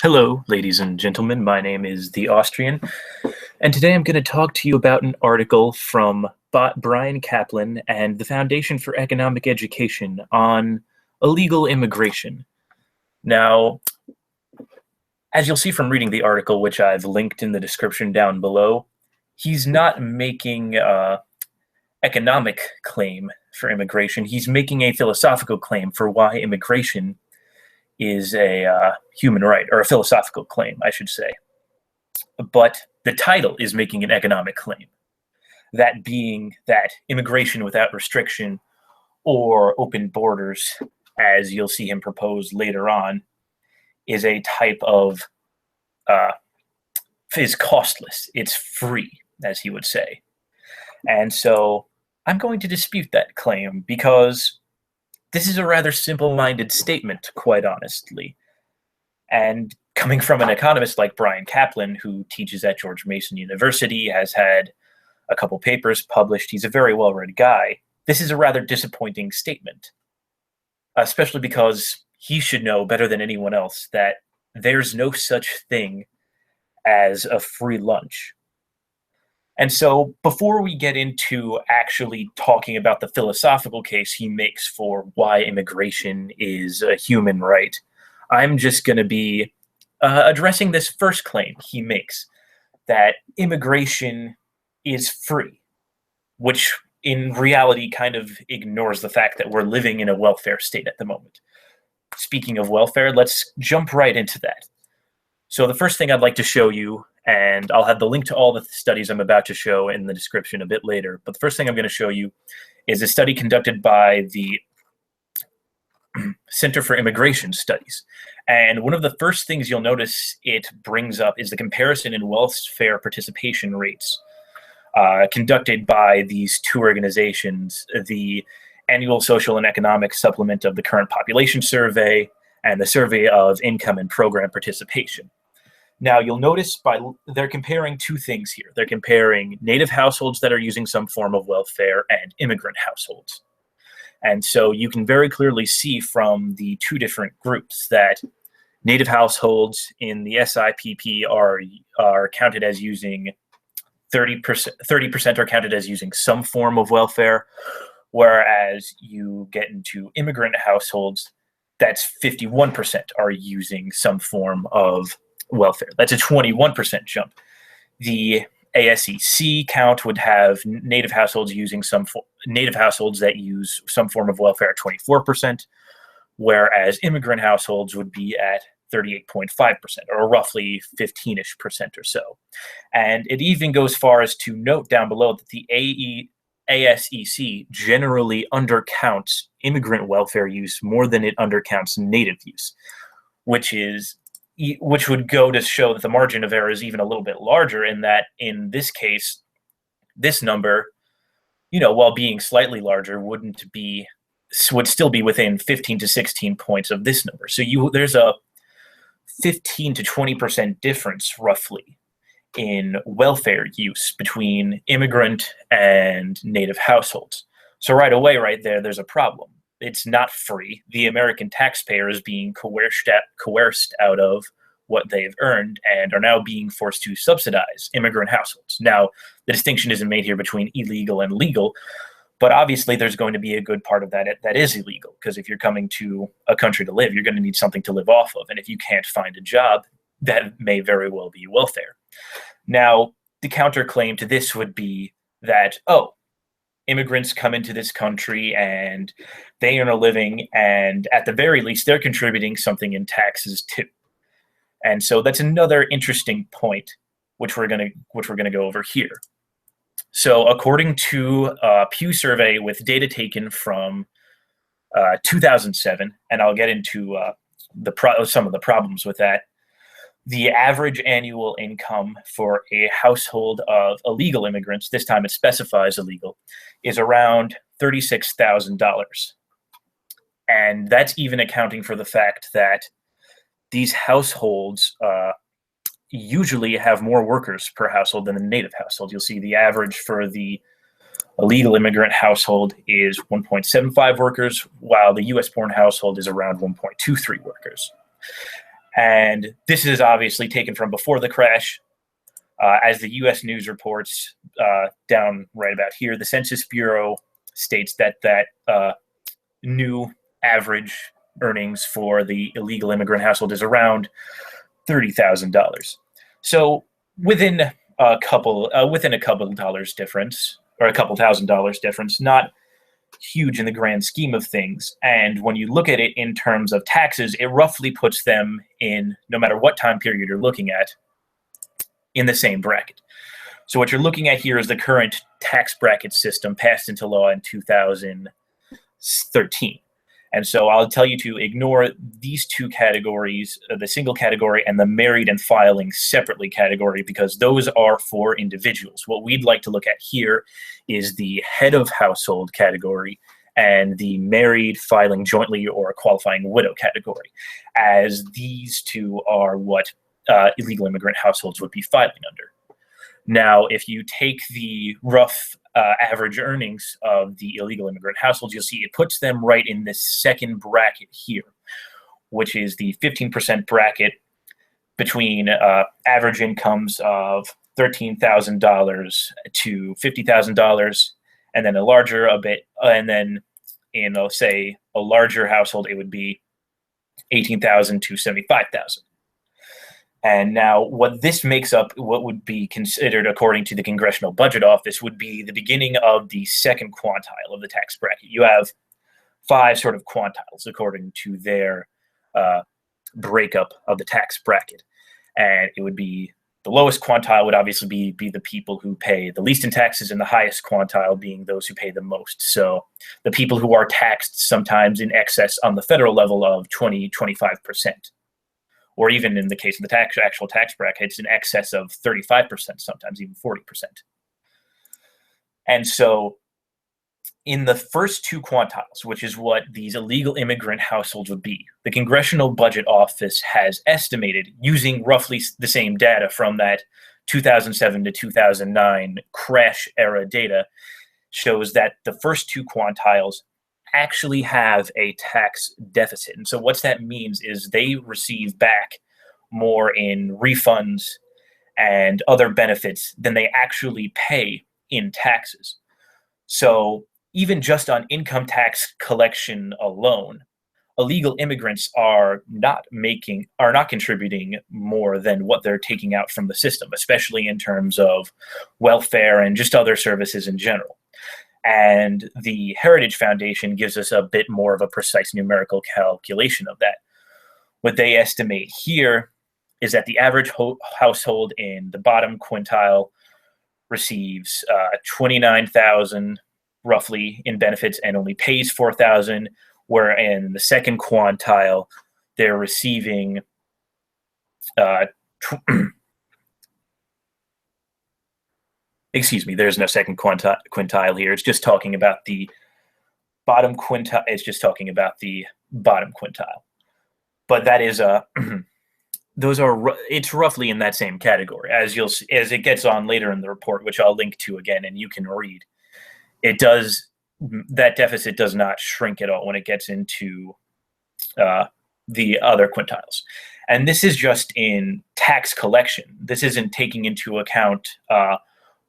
Hello, ladies and gentlemen. My name is The Austrian, and today I'm going to talk to you about an article from Bryan Caplan and the Foundation for Economic Education on illegal immigration. Now, as you'll see from reading the article, which I've linked in the description down below, he's not making an economic claim for immigration. He's making a philosophical claim for why immigration is a human right, or a philosophical claim, I should say. But the title is making an economic claim, that being that immigration without restriction or open borders, as you'll see him propose later on, is a type of, is costless. It's free, as he would say. And so I'm going to dispute that claim because this is a rather simple-minded statement, quite honestly. And coming from an economist like Bryan Caplan, who teaches at George Mason University, has had a couple papers published, he's a very well-read guy, this is a rather disappointing statement, especially because he should know better than anyone else that there's no such thing as a free lunch. And so before we get into actually talking about the philosophical case he makes for why immigration is a human right, I'm just going to be addressing this first claim he makes, that immigration is free, which in reality kind of ignores the fact that we're living in a welfare state at the moment. Speaking of welfare, let's jump right into that. So the first thing I'd like to show you, and I'll have the link to all the studies I'm about to show in the description a bit later, but the first thing I'm going to show you is a study conducted by the Center for Immigration Studies. And one of the first things you'll notice it brings up is the comparison in welfare participation rates conducted by these two organizations, the Annual Social and Economic Supplement of the Current Population Survey and the Survey of Income and Program Participation. Now, you'll notice they're comparing two things here. They're comparing native households that are using some form of welfare and immigrant households. And so you can very clearly see from the two different groups that native households in the SIPP are counted as using 30% are counted as using some form of welfare, whereas you get into immigrant households, that's 51% are using some form of welfare. That's a 21% jump. The ASEC count would have native households that use some form of welfare at 24%, whereas immigrant households would be at 38.5%, or roughly 15-ish% or so. And it even goes far as to note down below that the ASEC generally undercounts immigrant welfare use more than it undercounts native use, which would go to show that the margin of error is even a little bit larger, in that in this case, this number, while being slightly larger, would still be within 15 to 16 points of this number. So there's a 15 to 20% difference roughly in welfare use between immigrant and native households. So right away, right there's a problem. It's not free. The American taxpayer is being coerced out of what they've earned and are now being forced to subsidize immigrant households. Now, the distinction isn't made here between illegal and legal, but obviously there's going to be a good part of that is illegal, because if you're coming to a country to live, you're going to need something to live off of. And if you can't find a job, that may very well be welfare. Now, the counterclaim to this would be that, immigrants come into this country and they earn a living, and at the very least, they're contributing something in taxes too. And so that's another interesting point, which we're going to go over here. So according to a Pew survey with data taken from 2007, and I'll get into some of the problems with that, the average annual income for a household of illegal immigrants, this time it specifies illegal, is around $36,000. And that's even accounting for the fact that these households usually have more workers per household than the native household. You'll see the average for the illegal immigrant household is 1.75 workers, while the US-born household is around 1.23 workers. And this is obviously taken from before the crash. As the U.S. News reports down right about here, the Census Bureau states that new average earnings for the illegal immigrant household is around $30,000. So within a couple dollars difference, or a couple $1,000s difference, not huge in the grand scheme of things. And when you look at it in terms of taxes, it roughly puts them in, no matter what time period you're looking at, in the same bracket. So what you're looking at here is the current tax bracket system passed into law in 2013. And so I'll tell you to ignore these two categories, the single category and the married and filing separately category, because those are for individuals. What we'd like to look at here is the head of household category and the married, filing jointly, or qualifying widow category, as these two are what illegal immigrant households would be filing under. Now, if you take the rough average earnings of the illegal immigrant households, you'll see it puts them right in this second bracket here, which is the 15% bracket between average incomes of $13,000 to $50,000, and then and then in, say, a larger household, it would be $18,000 to $75,000. And now what this makes up, what would be considered, according to the Congressional Budget Office, would be the beginning of the second quantile of the tax bracket. You have 5 sort of quantiles according to their breakup of the tax bracket. And it would be, the lowest quantile would obviously be the people who pay the least in taxes, and the highest quantile being those who pay the most. So the people who are taxed sometimes in excess on the federal level of 25%. Or even in the case of the actual tax bracket, it's in excess of 35%, sometimes even 40%. And so in the first 2 quantiles, which is what these illegal immigrant households would be, the Congressional Budget Office has estimated, using roughly the same data from that 2007 to 2009 crash era data, shows that the first 2 quantiles actually have a tax deficit. And so what that means is they receive back more in refunds and other benefits than they actually pay in taxes. So even just on income tax collection alone, illegal immigrants are not contributing more than what they're taking out from the system, especially in terms of welfare and just other services in general. And the Heritage Foundation gives us a bit more of a precise numerical calculation of that. What they estimate here is that the average household in the bottom quintile receives $29,000 roughly in benefits and only pays $4,000, where in the second quintile they're receiving excuse me, there's no second quintile here. It's just talking about the bottom quintile. It's just talking about the bottom quintile. But that is it's roughly in that same category. As it gets on later in the report, which I'll link to again and you can read. That deficit does not shrink at all when it gets into the other quintiles. And this is just in tax collection. This isn't taking into account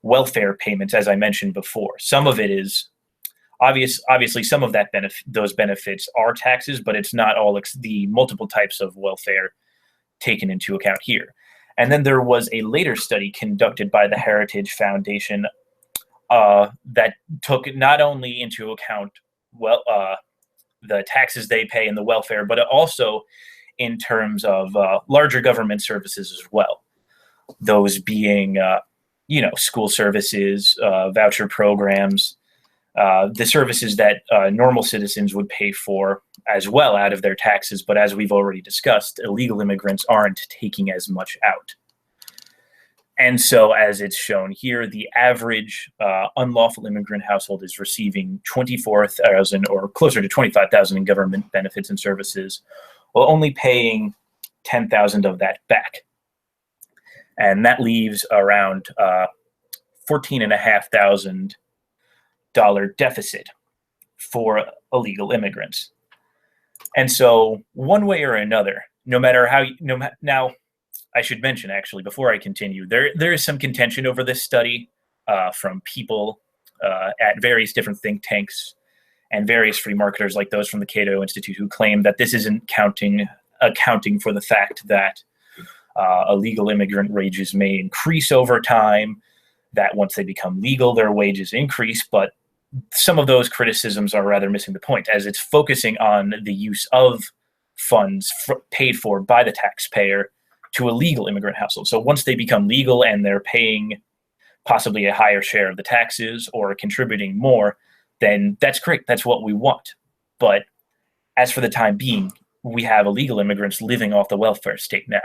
welfare payments, as I mentioned before. Some of it is obviously some of that those benefits are taxes, but it's not all the multiple types of welfare taken into account here. And then there was a later study conducted by the Heritage Foundation that took not only into account the taxes they pay and the welfare, but also in terms of larger government services as well. Those being school services, voucher programs, the services that normal citizens would pay for as well out of their taxes. But as we've already discussed, illegal immigrants aren't taking as much out. And so as it's shown here, the average unlawful immigrant household is receiving $24,000 or closer to $25,000 in government benefits and services, while only paying $10,000 of that back. And that leaves around $14,500 deficit for illegal immigrants. And so one way or another, no matter how now I should mention, actually, before I continue, there is some contention over this study from people at various different think tanks and various free marketers like those from the Cato Institute who claim that this isn't accounting for the fact that illegal immigrant wages may increase over time, that once they become legal, their wages increase. But some of those criticisms are rather missing the point, as it's focusing on the use of funds paid for by the taxpayer to illegal immigrant households. So once they become legal and they're paying possibly a higher share of the taxes or contributing more, then that's great. That's what we want. But as for the time being, we have illegal immigrants living off the welfare state now.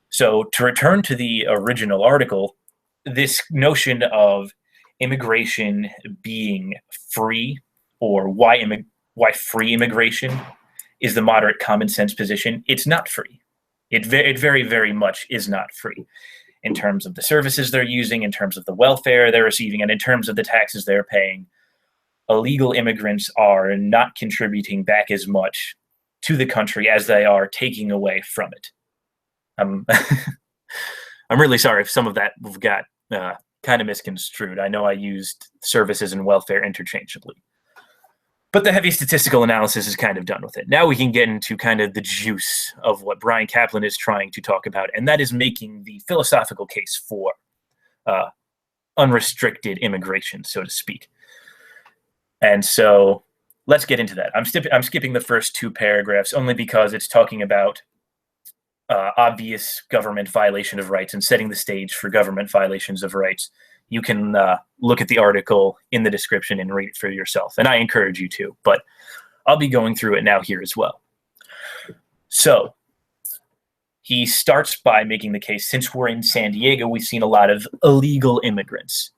So to return to the original article, this notion of immigration being free, or why free immigration is the moderate common sense position, it's not free. It very, very much is not free in terms of the services they're using, in terms of the welfare they're receiving, and in terms of the taxes they're paying. Illegal immigrants are not contributing back as much to the country as they are taking away from it. I'm really sorry if some of that got kind of misconstrued. I know I used services and welfare interchangeably. But the heavy statistical analysis is kind of done with it. Now we can get into kind of the juice of what Bryan Caplan is trying to talk about, and that is making the philosophical case for unrestricted immigration, so to speak. And so let's get into that. I'm skipping the first two paragraphs only because it's talking about obvious government violation of rights and setting the stage for government violations of rights. You can look at the article in the description and read it for yourself, and I encourage you to, but I'll be going through it now here as well. So he starts by making the case, since we're in San Diego, we've seen a lot of illegal immigrants.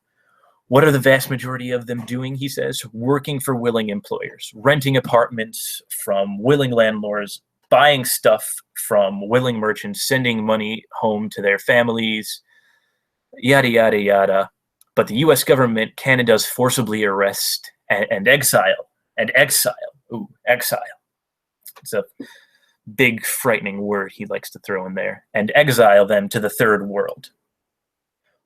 What are the vast majority of them doing, he says? Working for willing employers, renting apartments from willing landlords, buying stuff from willing merchants, sending money home to their families, yada, yada, yada. But the U.S. government can and does forcibly arrest and exile. Ooh, exile. It's a big, frightening word he likes to throw in there. And exile them to the third world.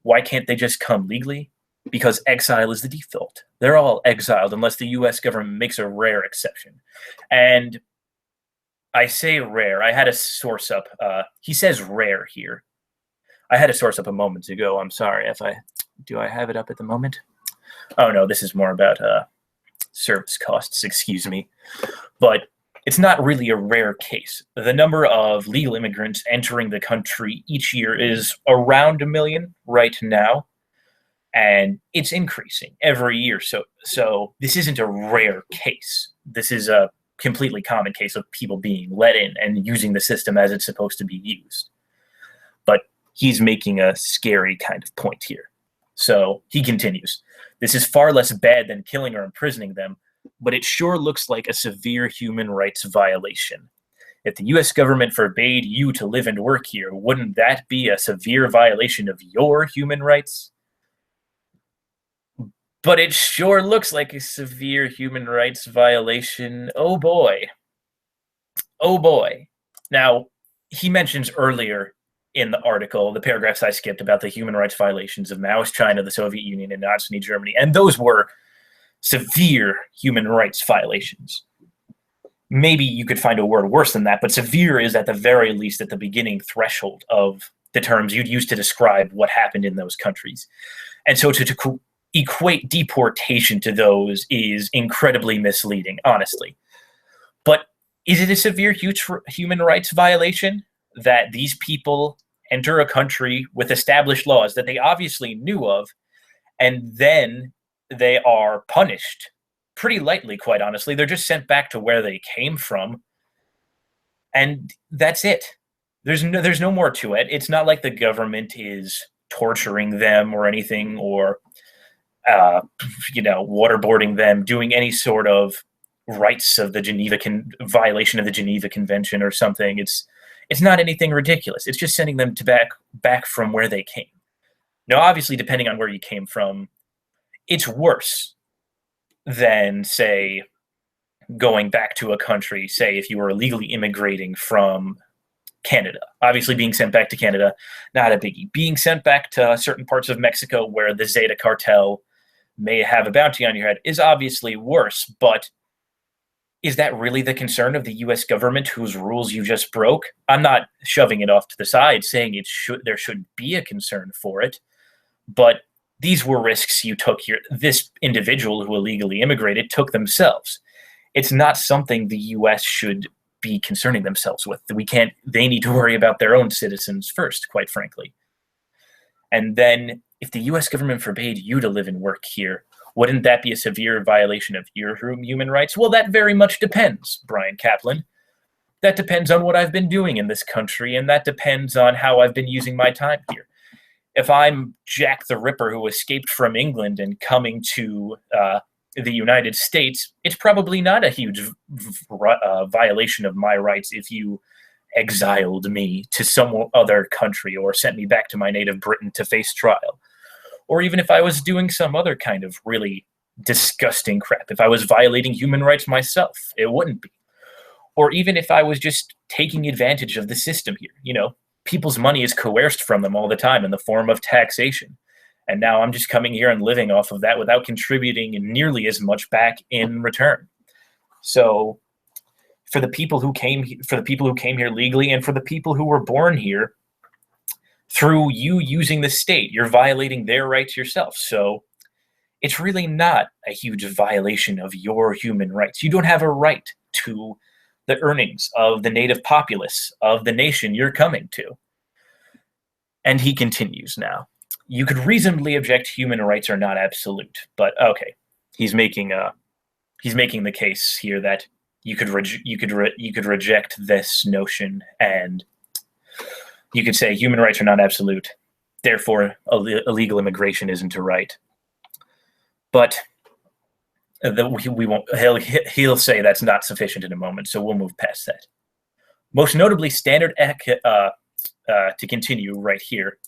Why can't they just come legally? Because exile is the default. They're all exiled unless the U.S. government makes a rare exception. And I say rare. I had a source up. He says rare here. I had a source up a moment ago. I'm sorry. Do I have it up at the moment? Oh, no, this is more about service costs, excuse me. But it's not really a rare case. The number of legal immigrants entering the country each year is around 1 million right now, and it's increasing every year. So this isn't a rare case. This is a completely common case of people being let in and using the system as it's supposed to be used. But he's making a scary kind of point here. So he continues, this is far less bad than killing or imprisoning them, but it sure looks like a severe human rights violation. If the U.S. government forbade you to live and work here, wouldn't that be a severe violation of your human rights? But it sure looks like a severe human rights violation. Oh boy. Oh boy. Now, he mentions earlier in the article, the paragraphs I skipped, about the human rights violations of Maoist China, the Soviet Union, and Nazi Germany, and those were severe human rights violations. Maybe you could find a word worse than that, but severe is at the very least at the beginning threshold of the terms you'd use to describe what happened in those countries. And so to equate deportation to those is incredibly misleading, honestly. But is it a severe human rights violation that these people enter a country with established laws that they obviously knew of, and then they are punished pretty lightly, quite honestly? They're just sent back to where they came from, and that's it. There's no more to it. It's not like the government is torturing them or anything, or waterboarding them, doing any sort of rights of the violation of the Geneva Convention or something. It's not anything ridiculous. It's just sending them back from where they came. Now, obviously, depending on where you came from, it's worse than, say, going back to a country, say, if you were illegally immigrating from Canada. Obviously, being sent back to Canada, not a biggie. Being sent back to certain parts of Mexico where the Zeta cartel may have a bounty on your head is obviously worse, but is that really the concern of the U.S. government whose rules you just broke? I'm not shoving it off to the side, saying there should be a concern for it, but these were risks you took here. This individual who illegally immigrated took themselves. It's not something the U.S. should be concerning themselves with. They need to worry about their own citizens first, quite frankly. And then if the U.S. government forbade you to live and work here, wouldn't that be a severe violation of your human rights? Well, that very much depends, Bryan Caplan. That depends on what I've been doing in this country, and that depends on how I've been using my time here. If I'm Jack the Ripper who escaped from England and coming to the United States, it's probably not a huge violation of my rights if you exiled me to some other country or sent me back to my native Britain to face trial. Or even if I was doing some other kind of really disgusting crap, if I was violating human rights myself, it wouldn't be. Or even if I was just taking advantage of the system here. You know, people's money is coerced from them all the time in the form of taxation. And now I'm just coming here and living off of that without contributing nearly as much back in return. So for the people who came here legally and for the people who were born here, through you using the state, you're violating their rights yourself. So it's really not a huge violation of your human rights. You don't have a right to the earnings of the native populace of the nation you're coming to. And he continues now. You could reasonably object human rights are not absolute, but okay. He's making the case here that you could reject this notion, and you could say human rights are not absolute, therefore illegal immigration isn't a right. But we won't. He'll say that's not sufficient in a moment, so we'll move past that. Most notably, to continue right here.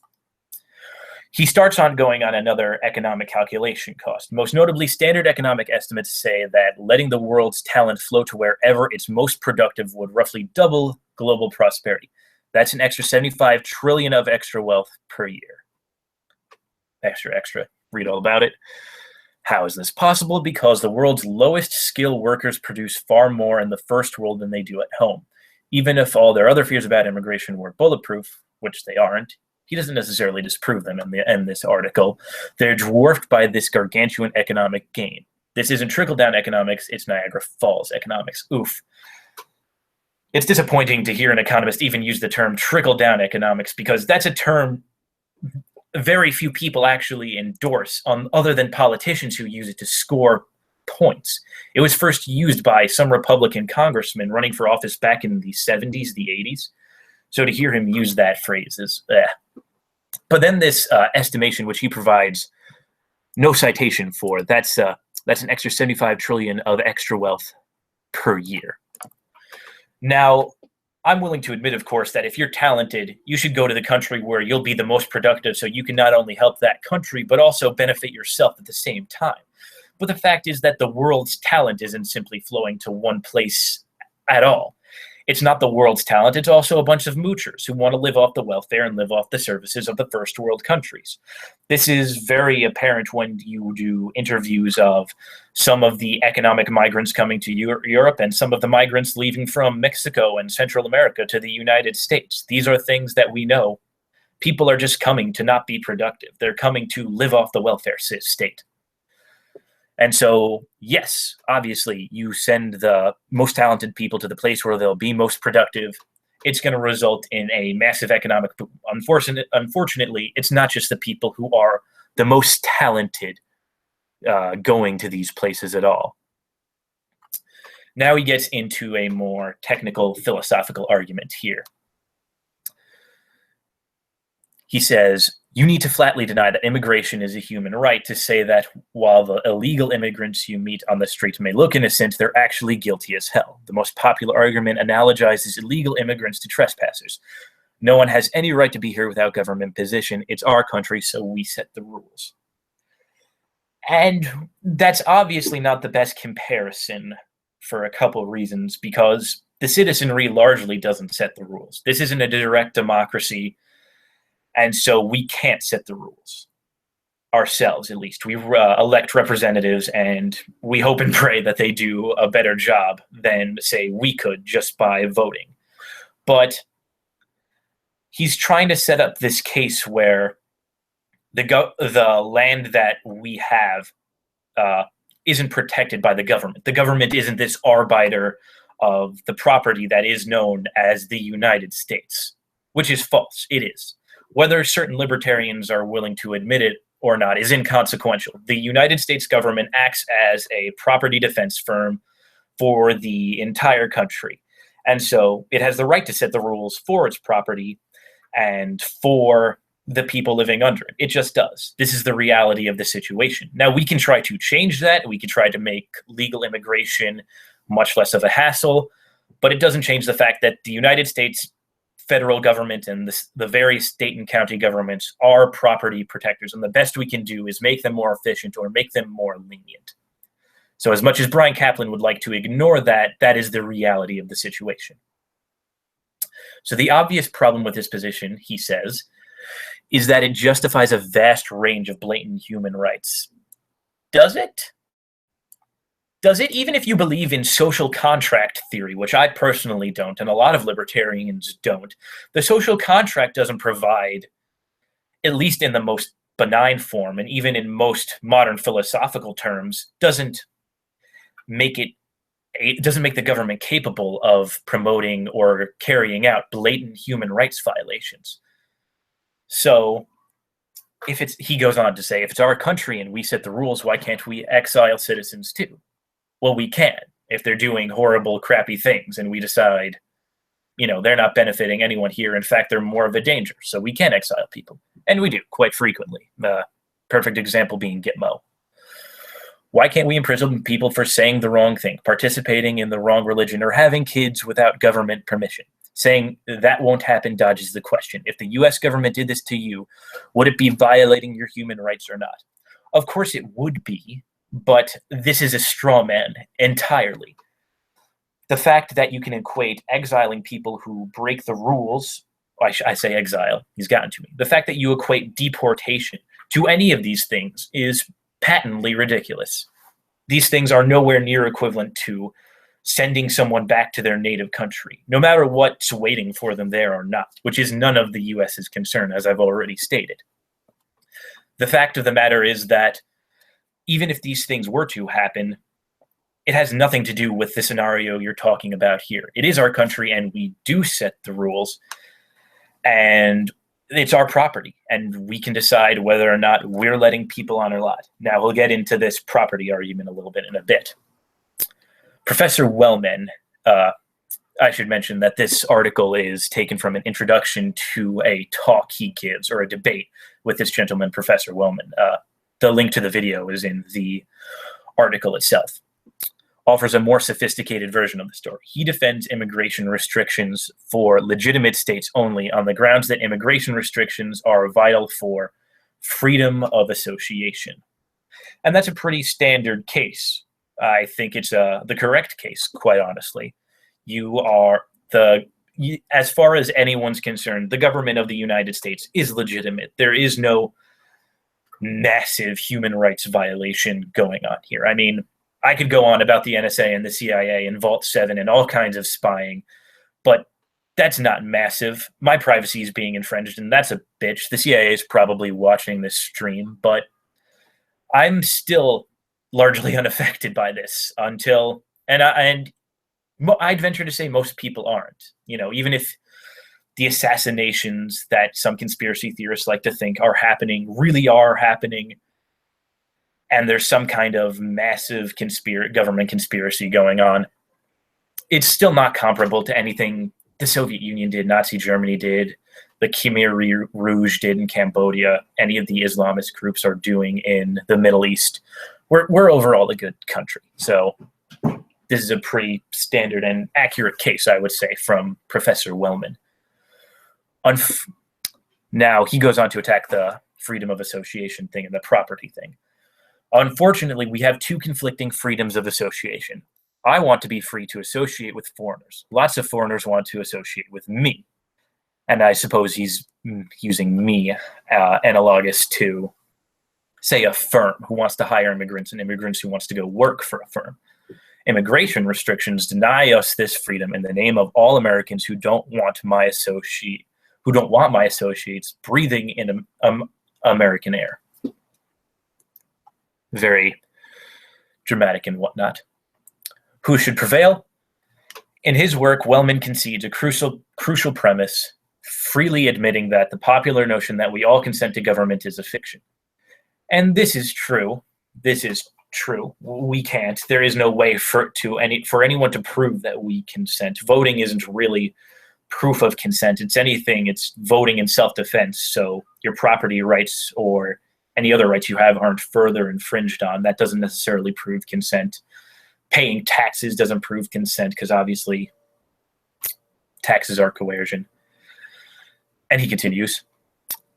He starts on going on another economic calculation cost. Most notably, standard economic estimates say that letting the world's talent flow to wherever it's most productive would roughly double global prosperity. That's an extra 75 trillion of extra wealth per year. Extra. Read all about it. How is this possible? Because the world's lowest skill workers produce far more in the first world than they do at home. Even if all their other fears about immigration were bulletproof, which they aren't, he doesn't necessarily disprove them in this article. They're dwarfed by this gargantuan economic gain. This isn't trickle-down economics, it's Niagara Falls economics. Oof. It's disappointing to hear an economist even use the term trickle-down economics, because that's a term very few people actually endorse, other than politicians who use it to score points. It was first used by some Republican congressman running for office back in the 70s, the 80s. So to hear him use that phrase is But then this estimation, which he provides no citation for, that's an extra 75 trillion of extra wealth per year. Now, I'm willing to admit, of course, that if you're talented, you should go to the country where you'll be the most productive, so you can not only help that country, but also benefit yourself at the same time. But the fact is that the world's talent isn't simply flowing to one place at all. It's not the world's talent, it's also a bunch of moochers who want to live off the welfare and live off the services of the first world countries. This is very apparent when you do interviews of some of the economic migrants coming to Europe and some of the migrants leaving from Mexico and Central America to the United States. These are things that we know. People are just coming to not be productive. They're coming to live off the welfare state. And so, yes, obviously, you send the most talented people to the place where they'll be most productive. It's going to result in a massive economic boom. Unfortunately, it's not just the people who are the most talented going to these places at all. Now he gets into a more technical philosophical argument here. He says, you need to flatly deny that immigration is a human right to say that while the illegal immigrants you meet on the street may look innocent, they're actually guilty as hell. The most popular argument analogizes illegal immigrants to trespassers. No one has any right to be here without government position. It's our country, so we set the rules. And that's obviously not the best comparison for a couple of reasons, because the citizenry largely doesn't set the rules. This isn't a direct democracy, and so we can't set the rules ourselves, at least. We elect representatives, and we hope and pray that they do a better job than, say, we could just by voting. But he's trying to set up this case where the land that we have isn't protected by the government. The government isn't this arbiter of the property that is known as the United States, which is false. It is. Whether certain libertarians are willing to admit it or not is inconsequential. The United States government acts as a property defense firm for the entire country. And so it has the right to set the rules for its property and for the people living under it. It just does. This is the reality of the situation. Now, we can try to change that. We can try to make legal immigration much less of a hassle, but it doesn't change the fact that the United States federal government and the various state and county governments are property protectors, and the best we can do is make them more efficient or make them more lenient. So as much as Bryan Caplan would like to ignore that, that is the reality of the situation. So the obvious problem with this position, he says, is that it justifies a vast range of blatant human rights. Does it? Does it? Even if you believe in social contract theory, which I personally don't, and a lot of libertarians don't, the social contract doesn't provide, at least in the most benign form, and even in most modern philosophical terms, doesn't make the government capable of promoting or carrying out blatant human rights violations. So he goes on to say, if it's our country and we set the rules, why can't we exile citizens too? Well, we can, if they're doing horrible, crappy things, and we decide, they're not benefiting anyone here. In fact, they're more of a danger. So we can exile people. And we do quite frequently. The perfect example being Gitmo. Why can't we imprison people for saying the wrong thing, participating in the wrong religion, or having kids without government permission? Saying that won't happen dodges the question. If the US government did this to you, would it be violating your human rights or not? Of course it would be, but this is a straw man entirely. The fact that you can equate exiling people who break the rules, I say exile, he's gotten to me. The fact that you equate deportation to any of these things is patently ridiculous. These things are nowhere near equivalent to sending someone back to their native country, no matter what's waiting for them there or not, which is none of the US's concern, as I've already stated. The fact of the matter is that even if these things were to happen, it has nothing to do with the scenario you're talking about here. It is our country, and we do set the rules, and it's our property, and we can decide whether or not we're letting people on or not. Now, we'll get into this property argument a little bit in a bit. Professor Wellman, I should mention that this article is taken from an introduction to a talk he gives, or a debate with this gentleman, Professor Wellman. The link to the video is in the article itself. Offers a more sophisticated version of the story. He defends immigration restrictions for legitimate states only on the grounds that immigration restrictions are vital for freedom of association. And that's a pretty standard case. I think it's the correct case, quite honestly. As far as anyone's concerned, the government of the United States is legitimate. There is no massive human rights violation going on here. I mean, I could go on about the NSA and the CIA and Vault 7 and all kinds of spying, but that's not massive. My privacy is being infringed, and that's a bitch. The CIA is probably watching this stream, but I'm still largely unaffected by this until, and I'd venture to say most people aren't. Even if the assassinations that some conspiracy theorists like to think are happening really are happening, and there's some kind of massive government conspiracy going on, it's still not comparable to anything the Soviet Union did, Nazi Germany did, the Khmer Rouge did in Cambodia, any of the Islamist groups are doing in the Middle East. We're overall a good country. So this is a pretty standard and accurate case, I would say, from Professor Wellman. Now, he goes on to attack the freedom of association thing and the property thing. Unfortunately, we have two conflicting freedoms of association. I want to be free to associate with foreigners. Lots of foreigners want to associate with me. And I suppose he's using me analogous to, say, a firm who wants to hire immigrants and immigrants who wants to go work for a firm. Immigration restrictions deny us this freedom in the name of all Americans who don't want my associates breathing in American air. Very dramatic and whatnot. Who should prevail? In his work, Wellman concedes a crucial premise, freely admitting that the popular notion that we all consent to government is a fiction. And this is true. This is true. We can't. There is no way for anyone to prove that we consent. Voting isn't really proof of consent. It's anything. It's voting in self-defense. So your property rights or any other rights you have aren't further infringed on. That doesn't necessarily prove consent. Paying taxes doesn't prove consent because obviously taxes are coercion. And he continues,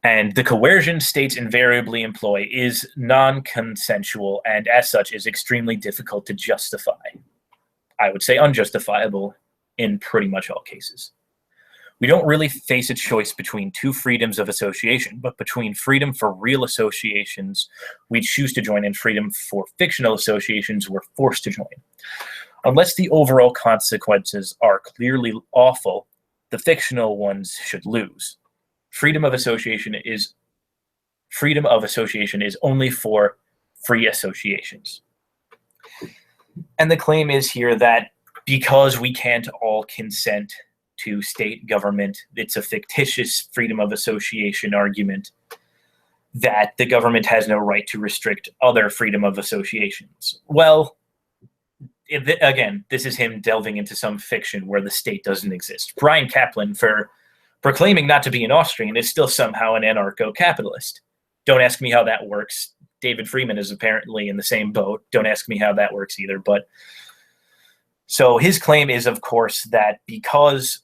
and the coercion states invariably employ is non-consensual and as such is extremely difficult to justify. I would say unjustifiable in pretty much all cases. We don't really face a choice between two freedoms of association, but between freedom for real associations we choose to join and freedom for fictional associations we're forced to join. Unless the overall consequences are clearly awful, the fictional ones should lose. Freedom of association is only for free associations. And the claim is here that because we can't all consent to state government, it's a fictitious freedom of association argument, that the government has no right to restrict other freedom of associations. Well, again, this is him delving into some fiction where the state doesn't exist. Bryan Caplan, for proclaiming not to be an Austrian, is still somehow an anarcho-capitalist. Don't ask me how that works. David Freeman is apparently in the same boat. Don't ask me how that works either. But so his claim is, of course, that because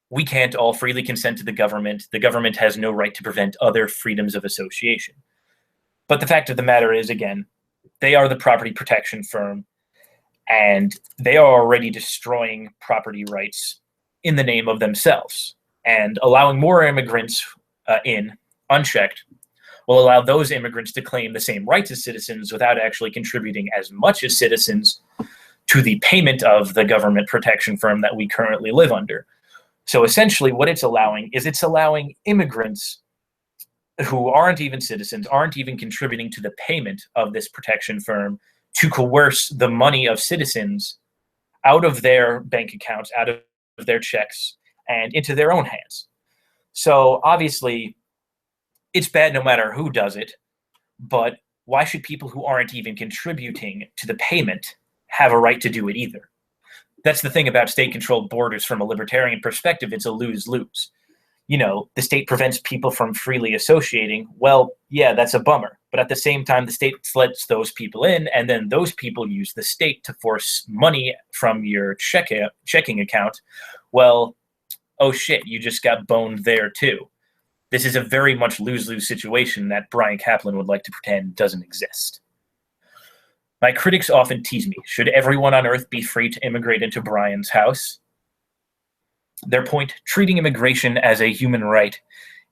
we can't all freely consent to the government has no right to prevent other freedoms of association. But the fact of the matter is, again, they are the property protection firm, and they are already destroying property rights in the name of themselves. And allowing more immigrants in unchecked will allow those immigrants to claim the same rights as citizens without actually contributing as much as citizens to the payment of the government protection firm that we currently live under. So essentially what it's allowing immigrants who aren't even citizens, aren't even contributing to the payment of this protection firm, to coerce the money of citizens out of their bank accounts, out of their checks, and into their own hands. So obviously it's bad no matter who does it, but why should people who aren't even contributing to the payment have a right to do it either? That's the thing about state-controlled borders from a libertarian perspective. It's a lose-lose. You know, the state prevents people from freely associating. Well, yeah, that's a bummer. But at the same time, the state lets those people in, and then those people use the state to force money from your checking account. Well, oh shit, you just got boned there too. This is a very much lose-lose situation that Bryan Caplan would like to pretend doesn't exist. My critics often tease me, should everyone on Earth be free to immigrate into Bryan's house? Their point, treating immigration as a human right,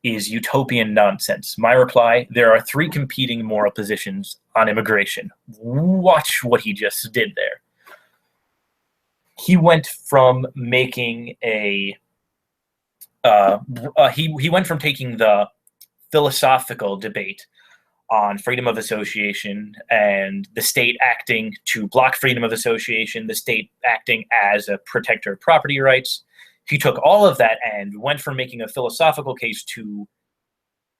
is utopian nonsense. My reply, there are three competing moral positions on immigration. Watch what he just did there. He went from making he went from taking the philosophical debate on freedom of association and the state acting to block freedom of association, the state acting as a protector of property rights. He took all of that and went from making a philosophical case to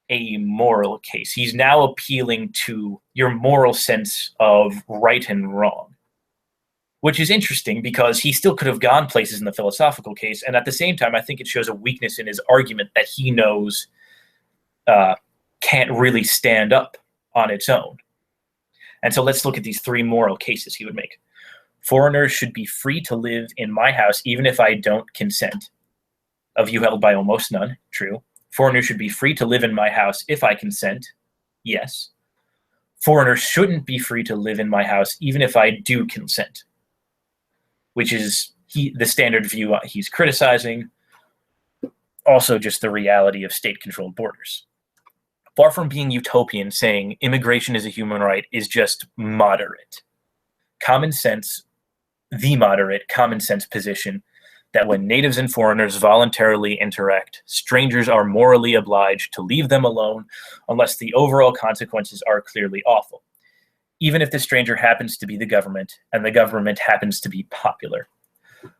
a moral case. He's now appealing to your moral sense of right and wrong, which is interesting because he still could have gone places in the philosophical case. And at the same time, I think it shows a weakness in his argument that he knows can't really stand up on its own. And so let's look at these three moral cases he would make. Foreigners should be free to live in my house even if I don't consent. A view held by almost none. True. Foreigners should be free to live in my house if I consent. Yes. Foreigners shouldn't be free to live in my house even if I do consent. which is the standard view he's criticizing. Also, just the reality of state-controlled borders. Far from being utopian, saying immigration is a human right is just moderate. Common sense, the moderate, common sense position that when natives and foreigners voluntarily interact, strangers are morally obliged to leave them alone unless the overall consequences are clearly awful, even if the stranger happens to be the government and the government happens to be popular.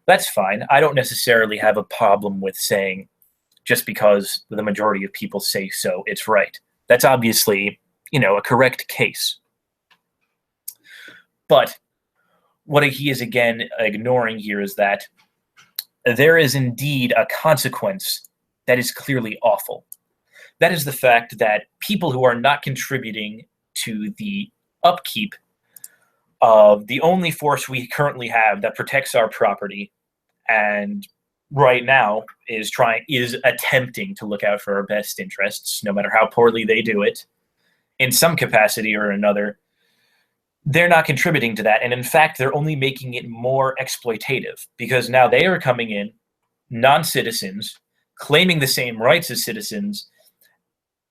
That's fine. I don't necessarily have a problem with saying just because the majority of people say so, it's right. That's obviously, a correct case. But what he is again ignoring here is that there is indeed a consequence that is clearly awful. That is the fact that people who are not contributing to the upkeep of the only force we currently have that protects our property and right now is attempting to look out for our best interests, no matter how poorly they do it, in some capacity or another, they're not contributing to that. And in fact, they're only making it more exploitative because now they are coming in, non-citizens, claiming the same rights as citizens,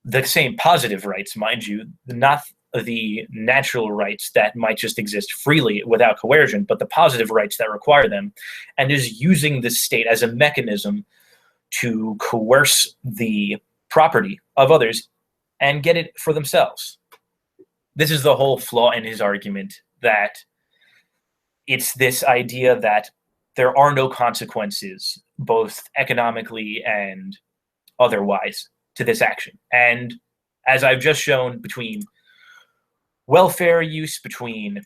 the same positive rights, mind you, not the natural rights that might just exist freely without coercion, but the positive rights that require them, and is using the state as a mechanism to coerce the property of others and get it for themselves. This is the whole flaw in his argument, that it's this idea that there are no consequences, both economically and otherwise, to this action. And as I've just shown, between welfare use, between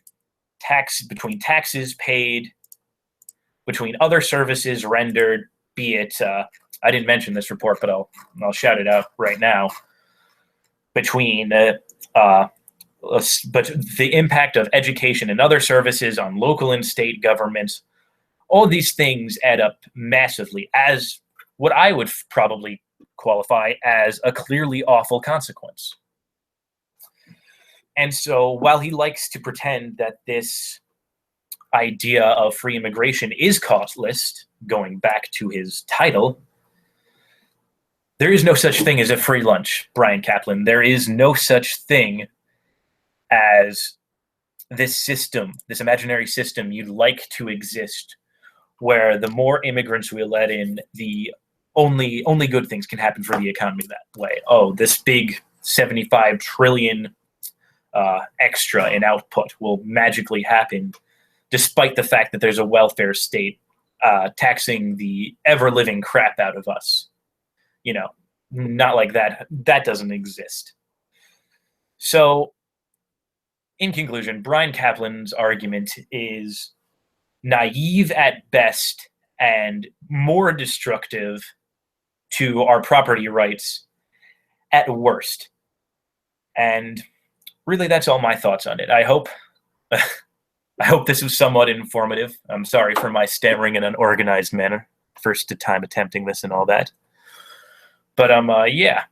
taxes paid, between other services rendered, be it, I didn't mention this report, but I'll shout it out right now, between but the impact of education and other services on local and state governments, all these things add up massively as what I would probably qualify as a clearly awful consequence. And so while he likes to pretend that this idea of free immigration is costless, going back to his title, there is no such thing as a free lunch, Bryan Caplan. There is no such thing as this system, this imaginary system you'd like to exist, where the more immigrants we let in, the only good things can happen for the economy that way. Oh, this big 75 trillion extra in output will magically happen, despite the fact that there's a welfare state taxing the ever-living crap out of us. Not like that. That doesn't exist. So, in conclusion, Bryan Caplan's argument is naive at best and more destructive to our property rights at worst. And really, that's all my thoughts on it. I hope this was somewhat informative. I'm sorry for my stammering in an organized manner. First time attempting this and all that. But yeah.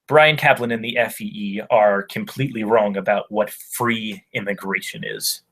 Bryan Caplan and the FEE are completely wrong about what free immigration is.